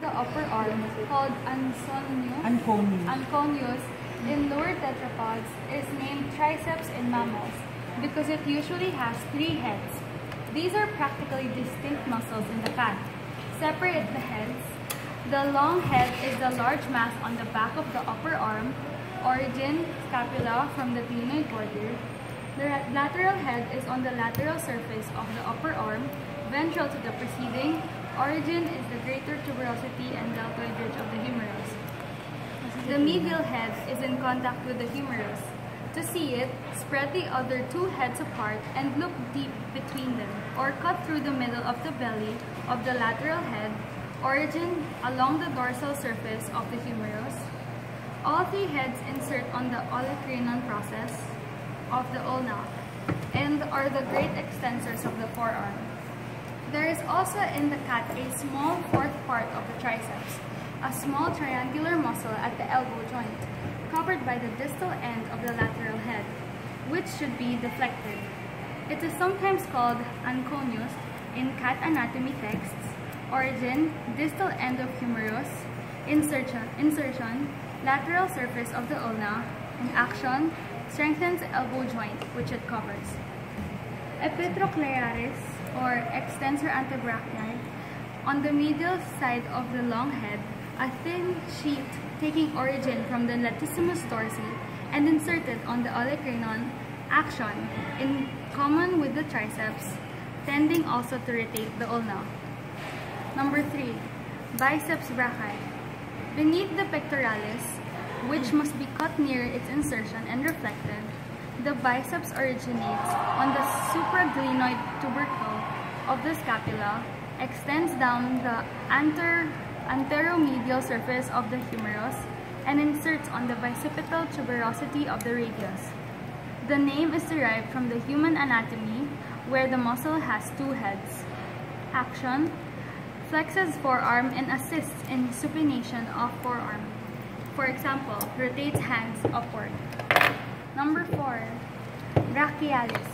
the upper arm, called anconius in lower tetrapods, is named triceps in mammals because it usually has 3 heads. These are practically distinct muscles in the cat. Separate the heads. The long head is the large mass on the back of the upper arm, origin, scapula from the glenoid border. The lateral head is on the lateral surface of the upper arm, ventral to the preceding. Origin is the greater tuberosity and deltoid ridge of the humerus. The medial head is in contact with the humerus. To see it, spread the other 2 heads apart and look deep between them, or cut through the middle of the belly of the lateral head, origin along the dorsal surface of the humerus. All 3 heads insert on the olecranon process of the ulna and are the great extensors of the forearm. There is also in the cat a small 4th part of the triceps, a small triangular muscle at the elbow joint, covered by the distal end of the lateral head, which should be deflected. It is sometimes called anconius in cat anatomy texts. Origin, distal end of humerus. Insertion, lateral surface of the ulna. And action, strengthens elbow joint, which it covers. Epitroclearis, or extensor antebrachial, on the medial side of the long head, a thin sheet taking origin from the latissimus dorsi and inserted on the olecranon. Action, in common with the triceps, tending also to rotate the ulna. Number 3, biceps brachii. Beneath the pectoralis, which must be cut near its insertion and reflected, the biceps originates on the supraglenoid tubercle of the scapula, extends down the anteromedial surface of the humerus, and inserts on the bicipital tuberosity of the radius. The name is derived from the human anatomy, where the muscle has 2 heads. Action, flexes forearm and assists in supination of forearm. For example, rotates hands upward. Number 4, brachialis.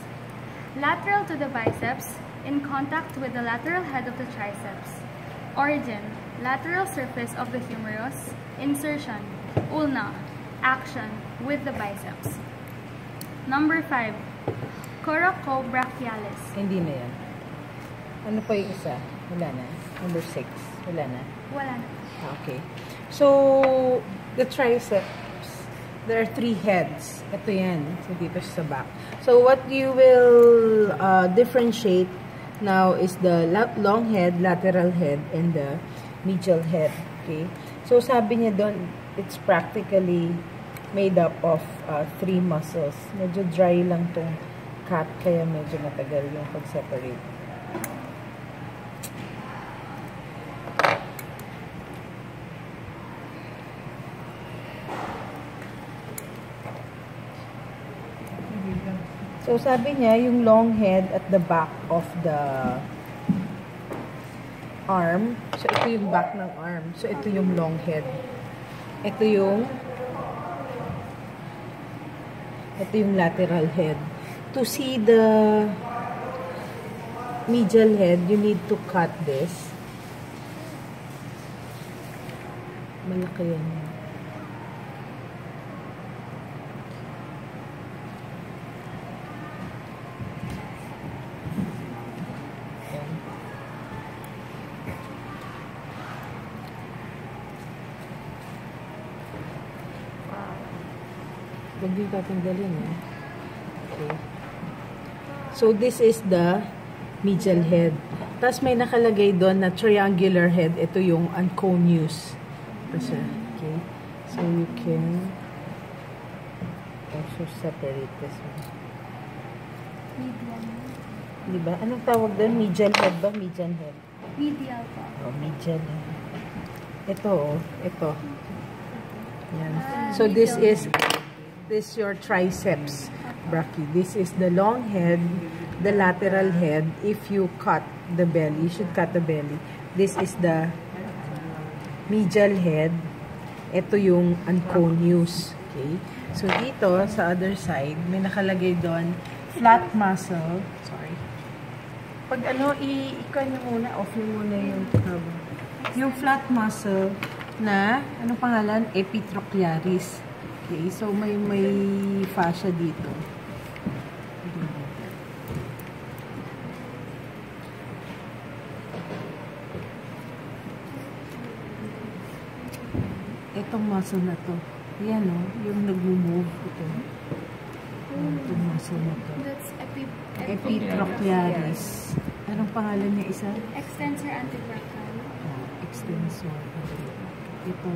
Lateral to the biceps, in contact with the lateral head of the triceps. Origin, lateral surface of the humerus. Insertion, ulna. Action, with the biceps. Number 5, coracobrachialis. Hindi na yan. Ano pa yung isa? Wala na. Number 6. Wala na. Wala na. Okay. So, the triceps, there are 3 heads. Ito yan. So, dito sa back. So, what you will differentiate now is the long head, lateral head, and the medial head. Okay? So, sabi niya doon, it's practically made up of 3 muscles. Medyo dry lang tong cat, kaya medyo matagal yung pag-separate. So, sabi niya, yung long head at the back of the arm. So, ito yung back ng arm. So, ito yung long head. Ito yung lateral head. To see the medial head, you need to cut this. Malaki yan. Huwag din tatanggalin, eh. Okay. So, this is the medial head. Tapos, may nakalagay doon na triangular head. Ito yung anconius. Okay. So, you can also separate this one. Medial. Diba? Anong tawag doon? Medial head ba? Medial head? Medial pa. Oh, medial head. Ito, oh. Ito. Yan. So, this is your triceps brachii. This is the long head, the lateral head. If you cut the belly, you should cut the belly. This is the medial head. Ito yung anconius. Okay? So, dito, sa other side, may nakalagay doon, flat muscle. Sorry. Pag ano, i-ika nyo muna, off nyo muna yung hub. yung flat muscle na, anong pangalan? Epitrochlearis. Okay, so may fascia dito. Itong muscle na to. Yan o, yung nag-move ito. Itong muscle na to. That's Epitrochlearis. Anong pangalan niya isa? extensor antebrachial. Extensor. Ito.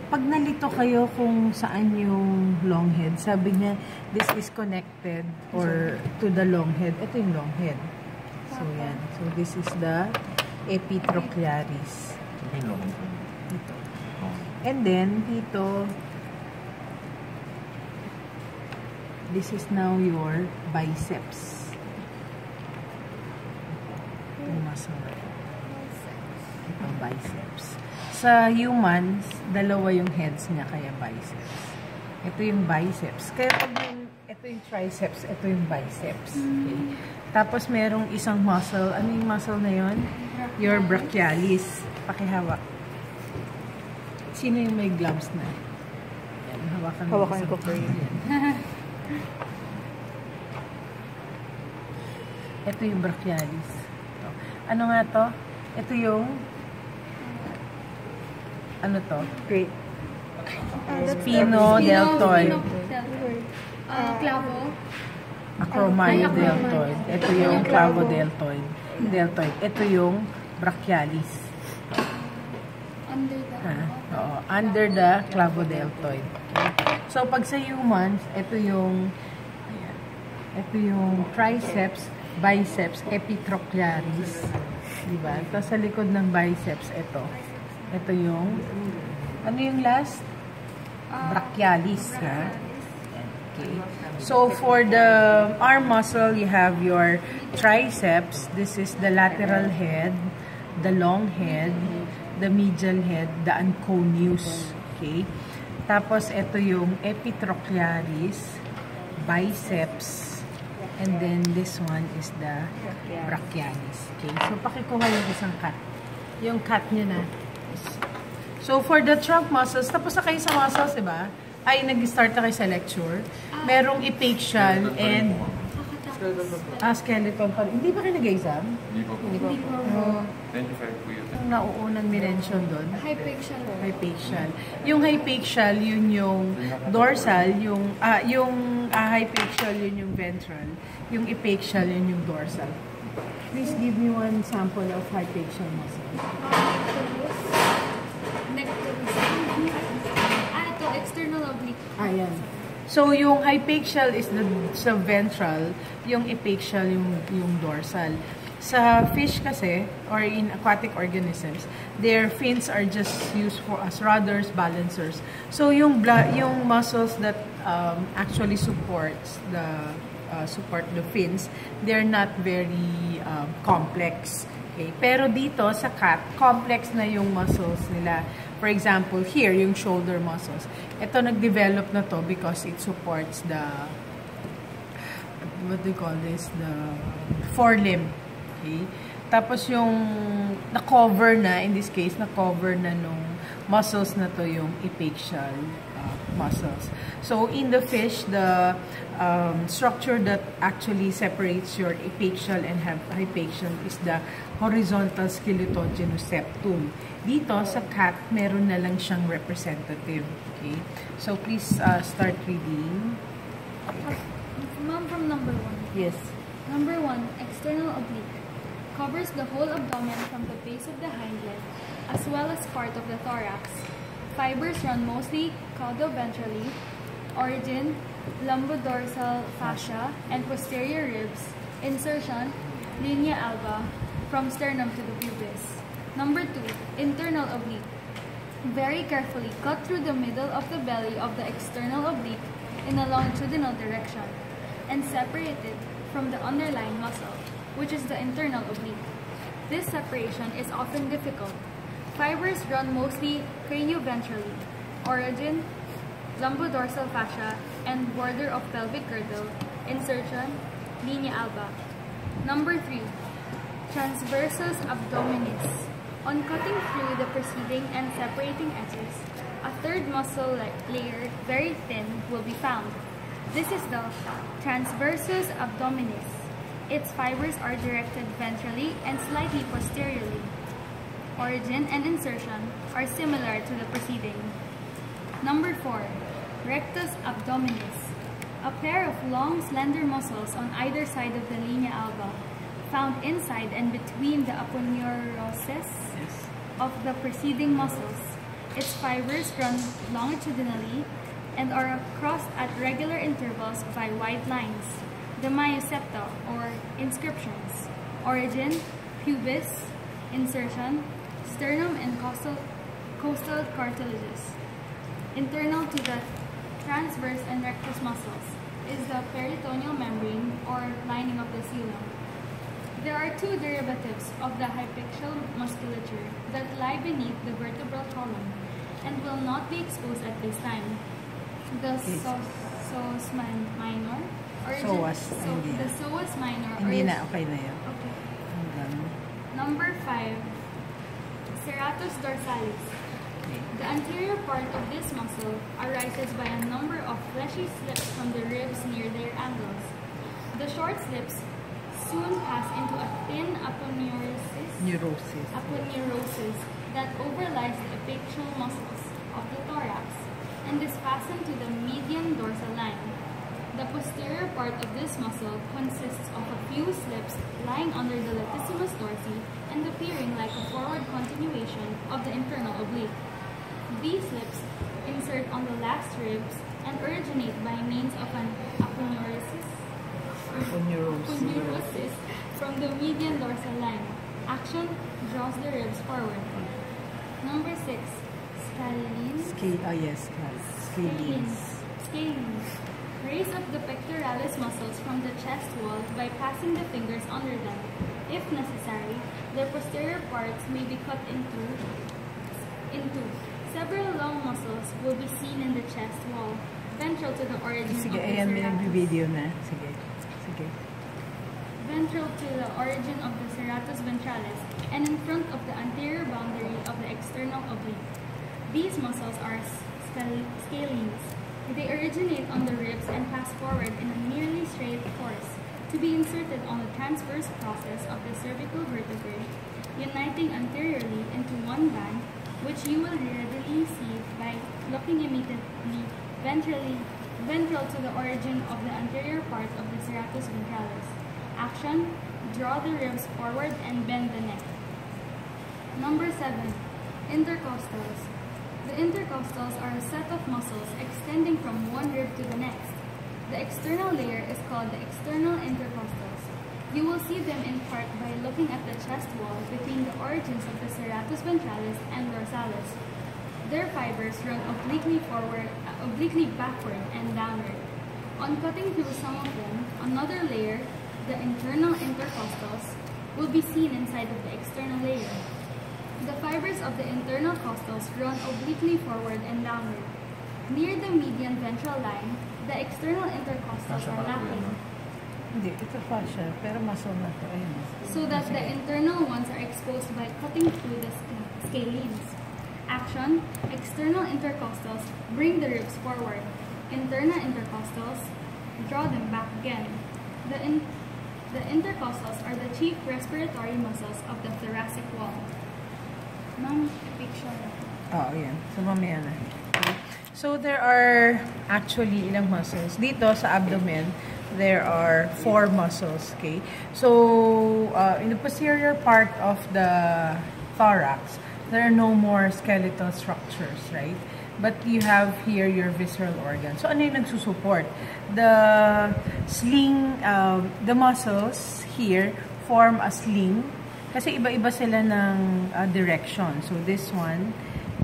Pag nalito kayo kung saan yung long head, sabi niya, this is connected or to the long head. Ito yung long head. So, yan. So, this is the epitrochlearis. Ito. And then, dito, this is now your biceps. Itong muscle. Itong biceps. Sa humans, dalawa yung heads niya, kaya biceps. Ito yung biceps. Kaya pag ito yung triceps, ito yung biceps. Okay. Tapos merong isang muscle. Ano yung muscle na yun? Your brachialis. Pakihawak. Sino yung may gloves na? Yan, hawakan ko for you. Ito yung brachialis. Ito. Ano nga to? Ito yung ano to? Great. Spino-deltoid. Clavo. Acromio-deltoid. Ito yung clavo-deltoid. Deltoid. Ito yung brachialis. Under the... Oo, under the clavo-deltoid. Okay. So, pag sa humans, ito yung triceps, biceps, epitrochlearis. Diba? Tapos sa likod ng biceps, ito. Ito yung, ano yung last? Brachialis. Ha? Okay. So, for the arm muscle, you have your triceps. This is the lateral head, the long head, the medial head, the anconeus. Okay. Tapos, ito yung epitrochlearis, biceps, and then this one is the brachialis. Okay. So, pakikuha yung isang cut. Yung cut nyo na. So, for the trunk muscles, tapos na kayo sa muscles, diba? Ay, nag-start na kayo sa lecture. Merong epaxial and skeleton pa. Hindi ba kayo nag-exam? Hindi po. 25 po yun. Ang nauunang minention doon? Hypaxial. Hypaxial. Yung hypaxial, yun yung dorsal, yung hypaxial, yun yung ventral. Yung epaxial, yun yung dorsal. Please give me one sample of hypaxial muscle. Ito, external oblique. Ayan. So, yung hypaxial is sa ventral, yung epaxial yung dorsal. Sa fish kasi, or in aquatic organisms, their fins are just used for as rudders, balancers. So, yung muscles that actually support the fins, they're not very complex. Okay? Pero dito, sa cat, complex na yung muscles nila. For example, here, yung shoulder muscles. Ito, nag-develop na to because it supports the, what do you call this? The forelimb. Okay? Tapos yung na-cover na, in this case, na-cover na nung muscles na to yung epaxial muscles. So, in the fish, the structure that actually separates your epaxial and hypaxial is the horizontal skeletongenous septum. Dito, sa cat, meron na lang siyang representative. Okay? So, please start reading. Ma'am, from number 1. Yes. Number 1, external oblique. Covers the whole abdomen from the base of the hind leg, as well as part of the thorax. Fibers run mostly caudal-ventrally. Origin, lumbodorsal fascia and posterior ribs. Insertion, linea alba, from sternum to the pubis. Number 2, internal oblique. Very carefully cut through the middle of the belly of the external oblique in a longitudinal direction and separate it from the underlying muscle, which is the internal oblique. This separation is often difficult. Fibers run mostly cranioventrally. Origin, lumbodorsal fascia and border of pelvic girdle. Insertion, linea alba. Number 3, transversus abdominis. On cutting through the preceding and separating edges, a third muscle layer, very thin, will be found. This is the transversus abdominis. Its fibers are directed ventrally and slightly posteriorly. Origin and insertion are similar to the preceding. Number 4. Rectus abdominis. A pair of long, slender muscles on either side of the linea alba, found inside and between the aponeurosis of the preceding muscles. Its fibers run longitudinally and are crossed at regular intervals by wide lines, the myosepta or inscriptions. Origin, pubis, insertion, sternum and costal cartilages. Internal to the transverse and rectus muscles is the peritoneal membrane or lining of the coelom. There are two derivatives of the hypaxial musculature that lie beneath the vertebral column and will not be exposed at this time. The psoas minor the psoas minor. Hindi na, okay na yun. Okay. Number 5, serratus dorsalis. The anterior part of this muscle arises by a number of fleshy slips from the ribs near their angles. The short slips soon pass into a thin aponeurosis that overlies the epaxial muscles of the thorax and is fastened to the median dorsal line. The posterior part of this muscle consists of a few slips lying under the latissimus dorsi and appearing like a forward continuation of the internal oblique. These slips insert on the last ribs and originate by means of an aponeurosis from the median dorsal line. Action draws the ribs forward. Number 6, scalenes. Scalenes. Raise up the pectoralis muscles from the chest wall by passing the fingers under them. If necessary, their posterior parts may be cut into. Several long muscles will be seen in the chest wall, ventral to the origin of the ventral to the origin of the serratus ventralis and in front of the anterior boundary of the external oblique. These muscles are scalenes. They originate on the ribs and pass forward in a nearly straight course to be inserted on the transverse process of the cervical vertebrae, uniting anteriorly into one band, which you will readily see by looking immediately ventral to the origin of the anterior part of the serratus ventralis. Action, draw the ribs forward and bend the neck. Number 7, intercostals. The intercostals are a set of muscles extending from one rib to the next. The external layer is called the external intercostals. You will see them in part by looking at the chest wall between the origins of the serratus ventralis and dorsalis. Their fibers run obliquely backward and downward. On cutting through some of them, another layer, the internal intercostals, will be seen inside of the external layer. The fibers of the internal costals run obliquely forward and downward. Near the median ventral line, the external intercostals are lacking. Hindi, ito fascia, pero muscle na to. Ayun. So that the internal ones are exposed by cutting through the scalenes. Action, external intercostals, bring the ribs forward. Internal intercostals, draw them back again. The intercostals are the chief respiratory muscles of the thoracic wall. Ma'am, picture. Oh, yan. So, mamaya na. Okay. So, there are actually ilang muscles. Dito sa abdomen, there are 4 muscles, okay? So, in the posterior part of the thorax, there are no more skeletal structures, right? But you have here your visceral organs. So, ano yung nagsusupport? The sling, the muscles here form a sling kasi iba-iba sila ng direction. So, this one,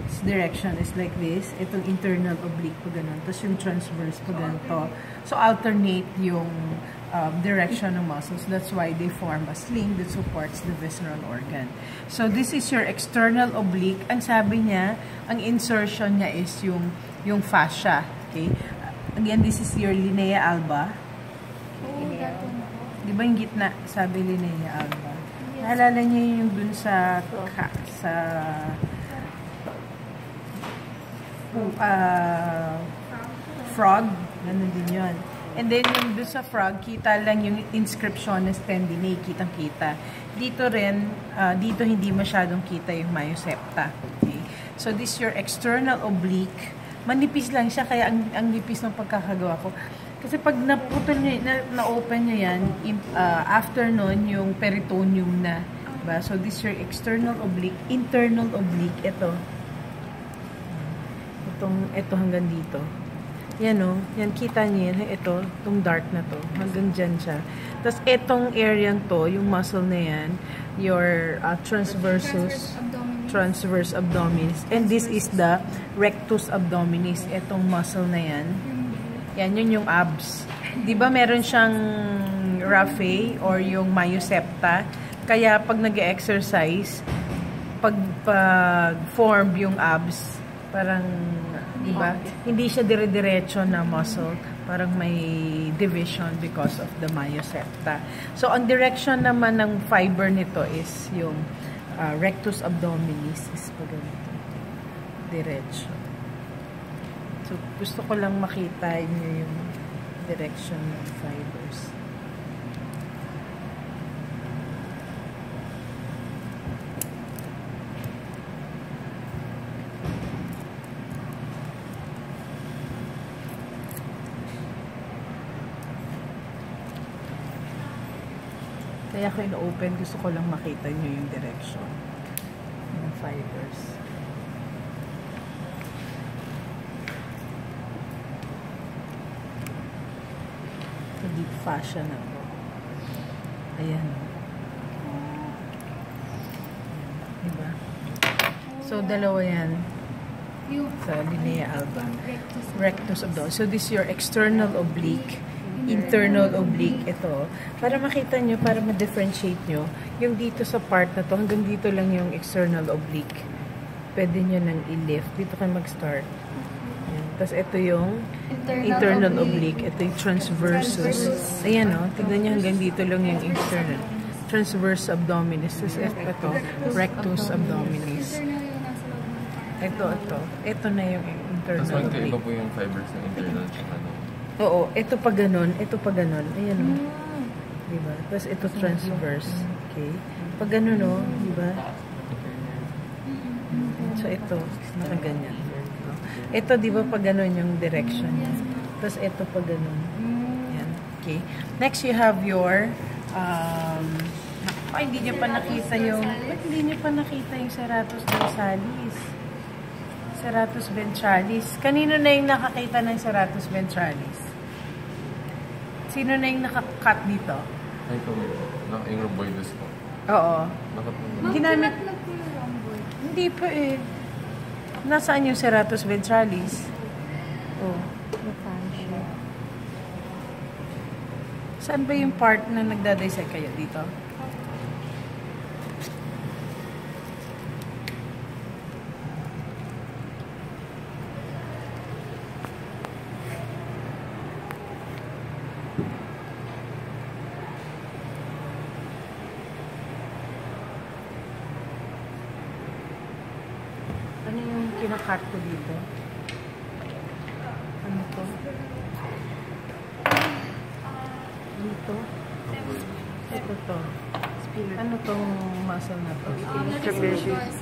its direction is like this. Itong internal oblique pa ganun. Tapos yung transverse pa ganito. So, alternate yung direction ng muscles. That's why they form a sling that supports the visceral organ. So, this is your external oblique. Ang sabi niya, ang insertion niya is yung fascia. Okay? Again, this is your linea alba. Oh, that one. Di ba yung gitna? Sabi linea alba. Naalala niyo yung dun sa frog, ganun din yun. And then yung dun sa frog, kita lang yung inscriptiones tendinae, kitang-kita. Dito rin, dito hindi masyadong kita yung myosepta. Okay? So this is your external oblique. Manipis lang siya, kaya ang nipis ng pagkakagawa ko. Kasi pag naputol nyo, na-open nyo yan, after nun, yung peritoneum na. Diba? So, this is your external oblique, internal oblique. Ito. Ito hanggang dito. Yan o. Yan, kita nyo yan. Ito, itong dark na to. Hanggang dyan siya. Tapos, itong area to, yung muscle na yan, your transverse abdominis. And this is the rectus abdominis. Itong muscle na yan. Yan, yun yung abs. Di ba meron siyang raphe or yung myosepta? Kaya pag nag-exercise, pag form yung abs, parang, di ba? Hindi siya dire-diretso na muscle. Parang may division because of the myosepta. So, ang direction naman ng fiber nito is yung rectus abdominis is pag ganito. Diretso. So, gusto ko lang makita niyo yung direction ng fibers. Kaya ko ino-open, gusto ko lang makita niyo yung direction ng fibers. Deep fascia na to. Ayan. Diba? So, dalawa yan. Sa linea alba. Rectus abdominis. So, this is your external oblique. Internal oblique. Ito. Para makita nyo, para ma-differentiate nyo, yung dito sa part na to, hanggang dito lang yung external oblique. Pwede nyo nang i-lift. Dito kayo mag-start. Tapos ito yung internal oblique. Ito yung transversus. Ayan o. Tignan nyo hanggang dito lang yung external. Transverse abdominis. Tapos ito, rectus abdominis. Ito. Ito na yung internal oblique. Tapos magkaiba po yung fibers ng internal tsaka no? Oo. Ito pa ganon. Ito pa ganon. Ayan o. Diba? Tapos ito transverse. Okay. Pag ganon o. Diba? So ito. Nakaganyan. Ito, di ba, pag ganun yung direction niya. Tapos, ito pag ganun. Yan. Okay. Next, you have your, hindi niyo pa nakita yung, hindi niyo pa nakita yung serratus dorsalis. Serratus ventralis. Kanino na yung nakakita ng serratus ventralis? Sino na yung nakakat dito? Ay, ito yung rhomboides po. Oo. Ginamit, rhomboid. hindi pa eh. Nasaan yung serratus ventralis? Oh. Saan ba yung part na nagdadissect kayo dito? Ano yung kinakat ko dito? Ano to? Dito? Ito to. Ano tong muscle na to? Trapezius.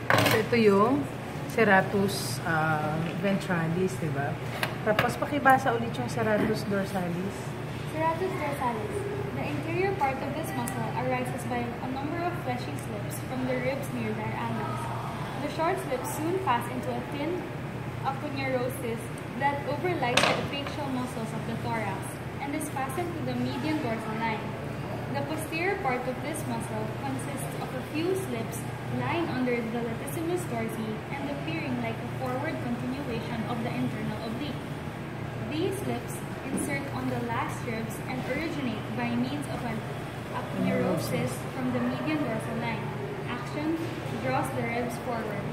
So, ito yung serratus ventralis, diba? Tapos, pakibasa ulit yung serratus dorsalis. Serratus dorsalis. The interior part of this muscle arises by a number of fleshy slips from the ribs near their angles. The short slips soon pass into a thin aponeurosis that overlies the epaxial muscles of the thorax and is fastened to the median dorsal line. The posterior part of this muscle consists of a few slips lying under the latissimus dorsi and appearing like a forward continuation of the internal oblique. These slips insert on the last ribs and originate by means of an aponeurosis from the median dorsal line. Action draws the ribs forward.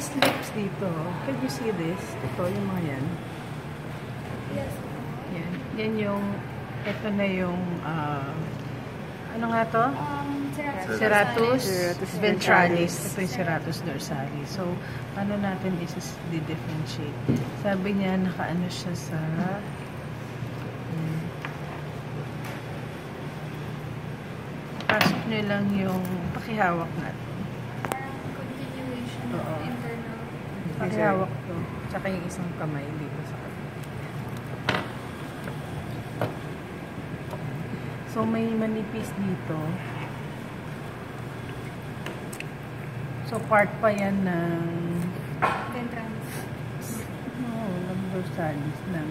slips dito. Can you see this? Ito, yung mga yan. Yes. Yan. Yan yung, ito na yung, ano nga to? Serratus ventralis. Ito yung serratus dorsalis. So, ano natin is di-differentiate. Sabi niya, nakaano siya sa pasok niyo lang yung pakihawak natin. Parang continuation Oo. of internal. Pakihawak to. Tsaka yung isang kamay dito sa kamay. So, may manipis dito. So, part pa yan ng Ventrans. ng dorsalis ng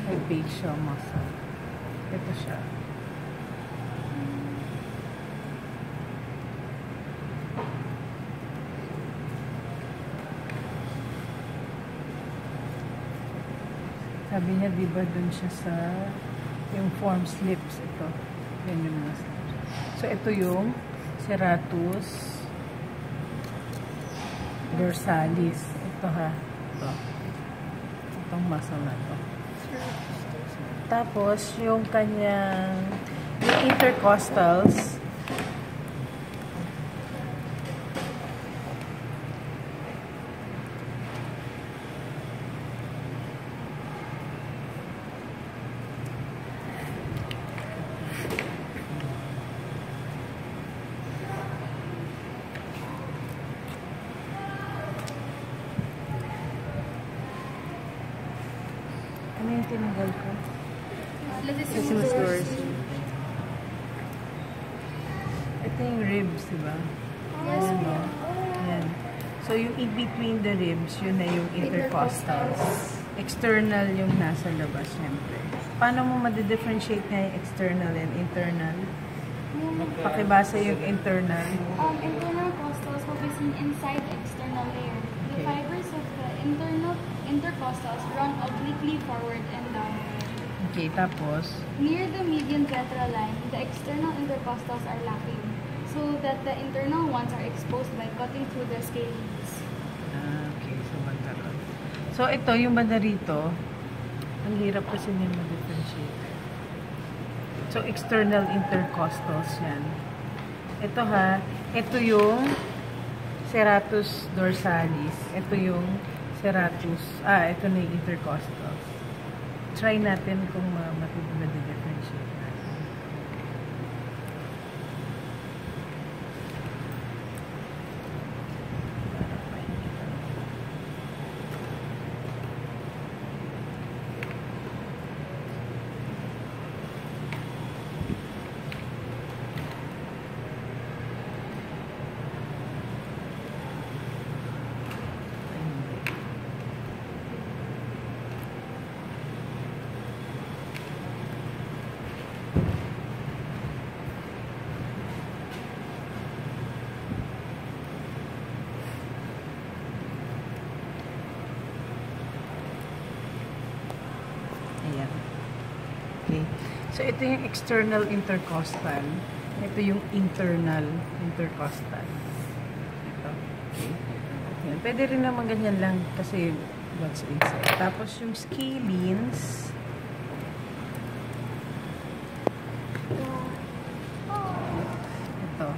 hypaxial muscle. Ito siya. Sabi niya, di ba dun siya sa yung form slips. Ito. Yan yung mga slips. So, ito yung serratus dorsalis. Ito ha. Ito. Itong muscle na to. Tapos, yung kanyang yung intercostals. Ano yung tinanggal ko? Latissimus dorsi. Ito yung ribs, diba? Yes. Ano? Yan. So, yung in-between the ribs, yun na yung intercostals. External yung nasa labas, syempre. Paano mo ma-differentiate na yung external and internal? Pakibasa yung internal. Internal costals will be seen inside the external layer. The Okay. fibers of the internal intercostals run obliquely forward and downward. Okay, tapos, Near the median lateral line, the external intercostals are lacking, so that the internal ones are exposed by cutting through the scalenes. okay, so banda ron. So, ito, yung banda rito, ang hirap kasi niya ma-differentiate. So, external intercostals yan. Ito ha, ito yung serratus dorsalis. Ito yung serratus, ito na yung intercostals. Try natin kung ma-differentiate natin. Ayan. Okay. So, ito yung external intercostal. Ito yung internal intercostal. Ito. Okay. Ayan. Pwede rin naman ganyan lang kasi what's inside. Tapos, yung scalenes. Ito.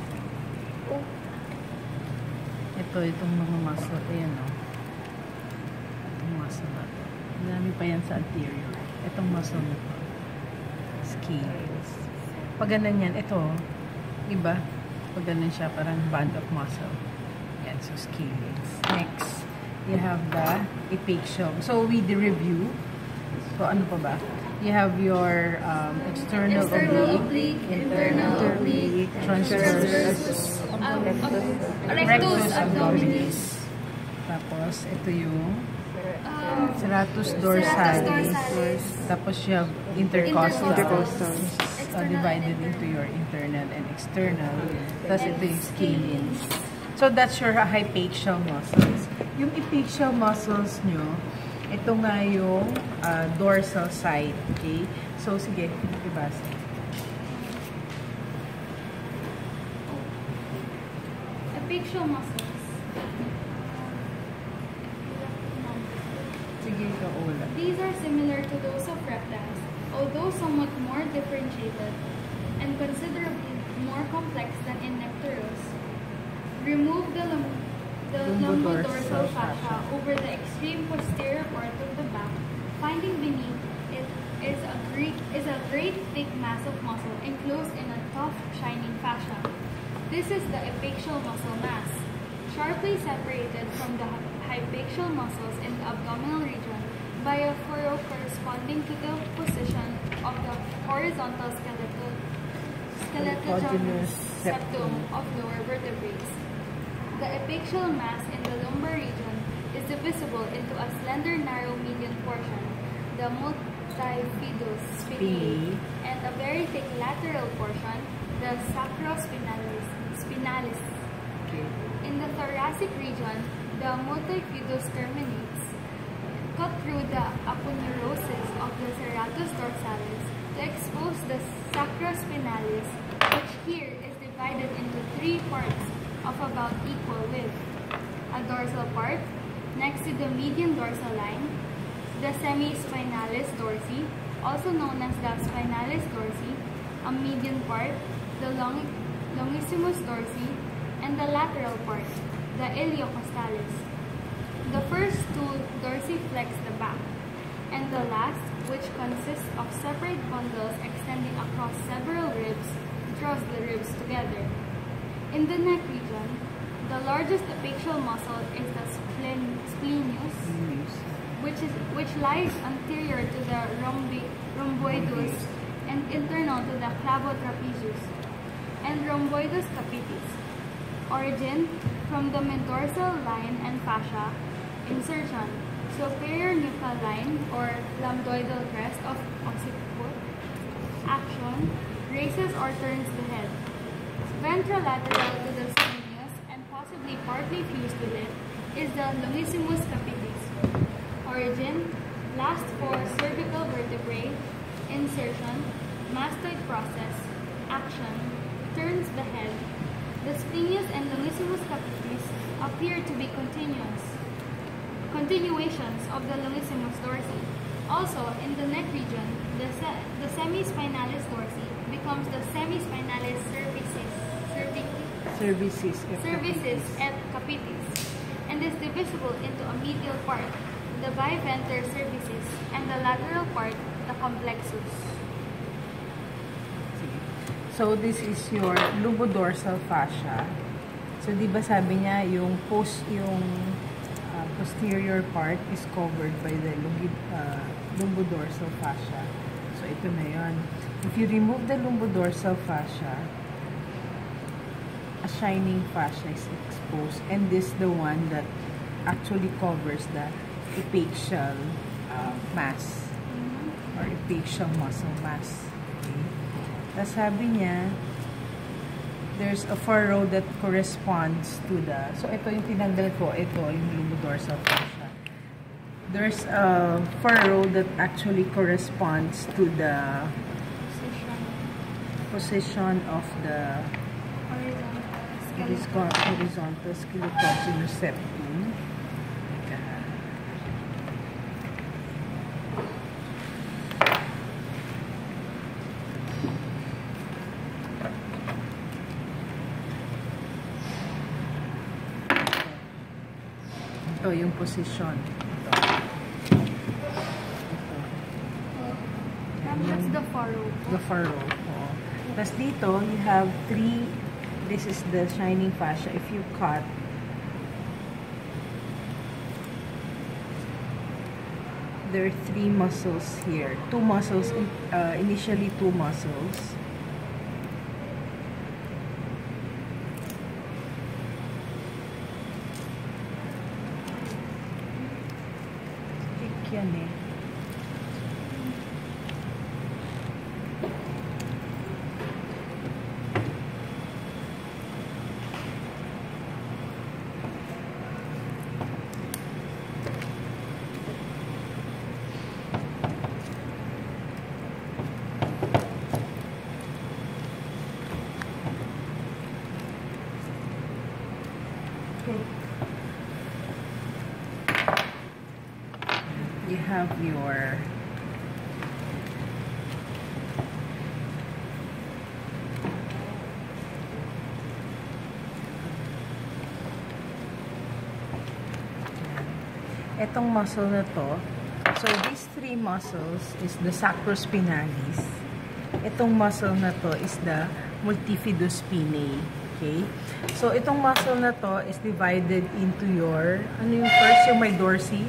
Ito, itong mga muscle. Ayan, o. Itong muscle na ito. Marami pa yan sa anterior. Itong muscle na ito. Scales. Pag ganun yan, ito, iba. Pag ganun siya, parang band of muscle. Yan, so scales. Next, you have the epaxial. So, with the review, so ano pa ba? You have your external oblique, internal oblique, transverse, Rectus abdominis. tapos, ito yung serratus dorsalis. Tapos, you have intercostals. Divided into your internal and external. Tapos, ito yung scalenes. So, that's your hypaxial muscles. Yung epaxial muscles nyo, ito nga yung dorsal side. Okay? So, sige, ibasa. Epaxial muscles. These are similar to those of reptiles, although somewhat more differentiated and considerably more complex than in Nepteros. Remove the lumbodorsal fascia over the extreme posterior part of the back, finding beneath it is a great thick mass of muscle enclosed in a tough, shining fascia. This is the epaxial muscle mass, sharply separated from the hypaxial muscles in the abdominal region by a furrow corresponding to the position of the horizontal skeletal septum of lower vertebrates. The epaxial mass in the lumbar region is divisible into a slender, narrow median portion, the multifidus spinae, and a very thick lateral portion, the sacrospinalis. In the thoracic region, the multifidus terminates, cut through the aponeurosis of the serratus dorsalis to expose the sacrospinalis, which here is divided into three parts of about equal width: a dorsal part next to the median dorsal line, the semispinalis dorsi, also known as the spinalis dorsi, a median part, the longissimus dorsi, and the lateral part, the iliocostalis. The first two dorsiflex the back, and the last, which consists of separate bundles extending across several ribs, draws the ribs together. In the neck region, the largest epaxial muscle is the splenius, which lies anterior to the rhomboidus and internal to the clavotrapezius, and rhomboidus capitis. Origin from the mid-dorsal line and fascia. Insertion: superior nuchal line or lambdoidal crest of occiput. Action: raises or turns the head. Ventrolateral to the splenius and possibly partly fused with it is the longissimus capitis. Origin: last four cervical vertebrae. Insertion: mastoid process. Action: turns the head. The splenius and longissimus capitis appear to be continuations of the longissimus dorsi. Also, in the neck region, the semispinalis dorsi becomes the semispinalis cervicis et capitis, and is divisible into a medial part, the biventer cervicis, and the lateral part, the complexus. So, this is your lumbodorsal fascia. So, di ba sabi niya, yung posterior part is covered by the lumbodorsal fascia. So, ito na yun. If you remove the lumbodorsal fascia, a shining fascia is exposed. And this is the one that actually covers the epaxial mass or epaxial muscle mass. Okay? Tapos sabi niya, there's a furrow that corresponds to the, so ito yung tinanggal ko, ito yung lumbodorsal fascia. There's a furrow that actually corresponds to the position of the horizontal skeletal septum. Ito yung position. That's the furrow. The furrow. Tapos dito, you have three, this is the shining fascia. If you cut, there are three muscles here. Two muscles, initially two muscles. Yan eh. you have your etong muscle na to. So, these three muscles is the sacrospinalis. Itong muscle na to is the multifidus spinae. Okay? So, itong muscle na to is divided into your, ano yung first? Yung may dorsi?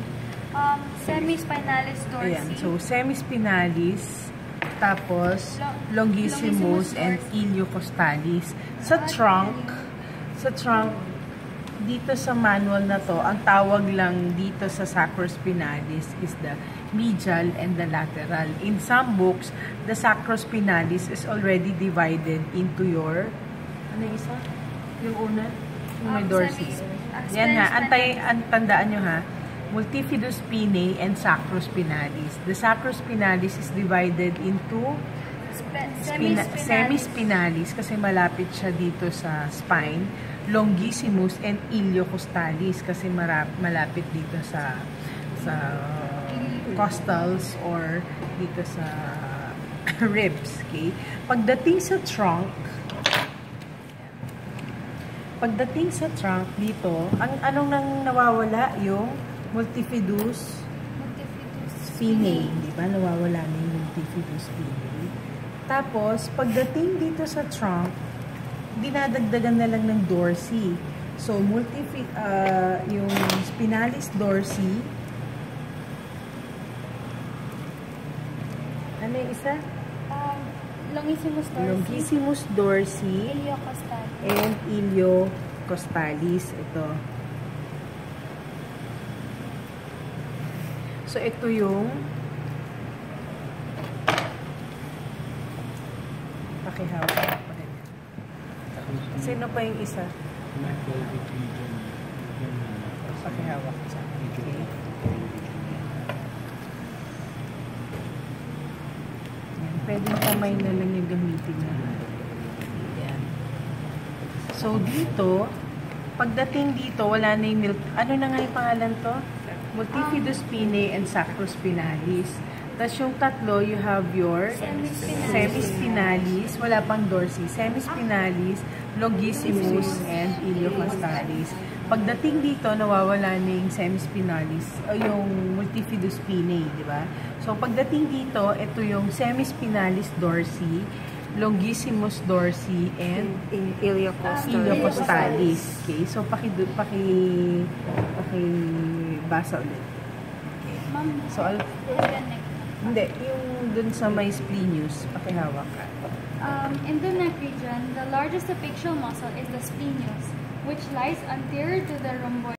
Semispinalis dorsi. Ayan. So, semispinalis, tapos longissimus and iliocostalis. Sa trunk, dito sa manual na to, ang tawag lang dito sa sacrospinalis is the medial and the lateral. In some books, the sacrospinalis is already divided into your, ano yung isa? Yung una? Yung may dorsi. Yan ha, tandaan nyo ha, multifidus spinae and sacrospinalis. The sacrospinalis is divided into semispinalis kasi malapit siya dito sa spine, longissimus and iliocostalis kasi malapit dito sa costals or dito sa ribs. Okay? Pagdating sa trunk dito, anong nang nawawala? Yung multifidus spinae, di ba? Nawawala na yung multifidus spinae. Tapos, pagdating dito sa trunk, dinadagdagan na lang ng dorsi. So, yung spinalis dorsi. Ano yung isa? Longissimus dorsi. Longissimus dorsi. Iliocostalis. And iliocostalis. Ito. So, ito yung pakihawak. Sino pa yung isa? Pakihawak sa akin. Okay. Pwede kamay na lang yung gamitin na. Yan. So, dito, pagdating dito, wala na yung ano na nga yung pangalan to? Multifidus spinae and sacrospinalis. Tapos yung tatlo, you have your semispinalis, wala pang dorsi, semispinalis, longissimus, and iliocostalis. Pagdating dito, nawawala na yung semispinalis, o yung multifidus spinae, di ba? So, pagdating dito, ito yung semispinalis dorsi, longissimus dorsi, and iliocostalis. Okay? So, pakibasa ulit. Okay. So, hindi, yung dun sa may splenius, pakihawak ka. In the neck region, the largest epaxial muscle is the splenius, which lies anterior to the rhomboid.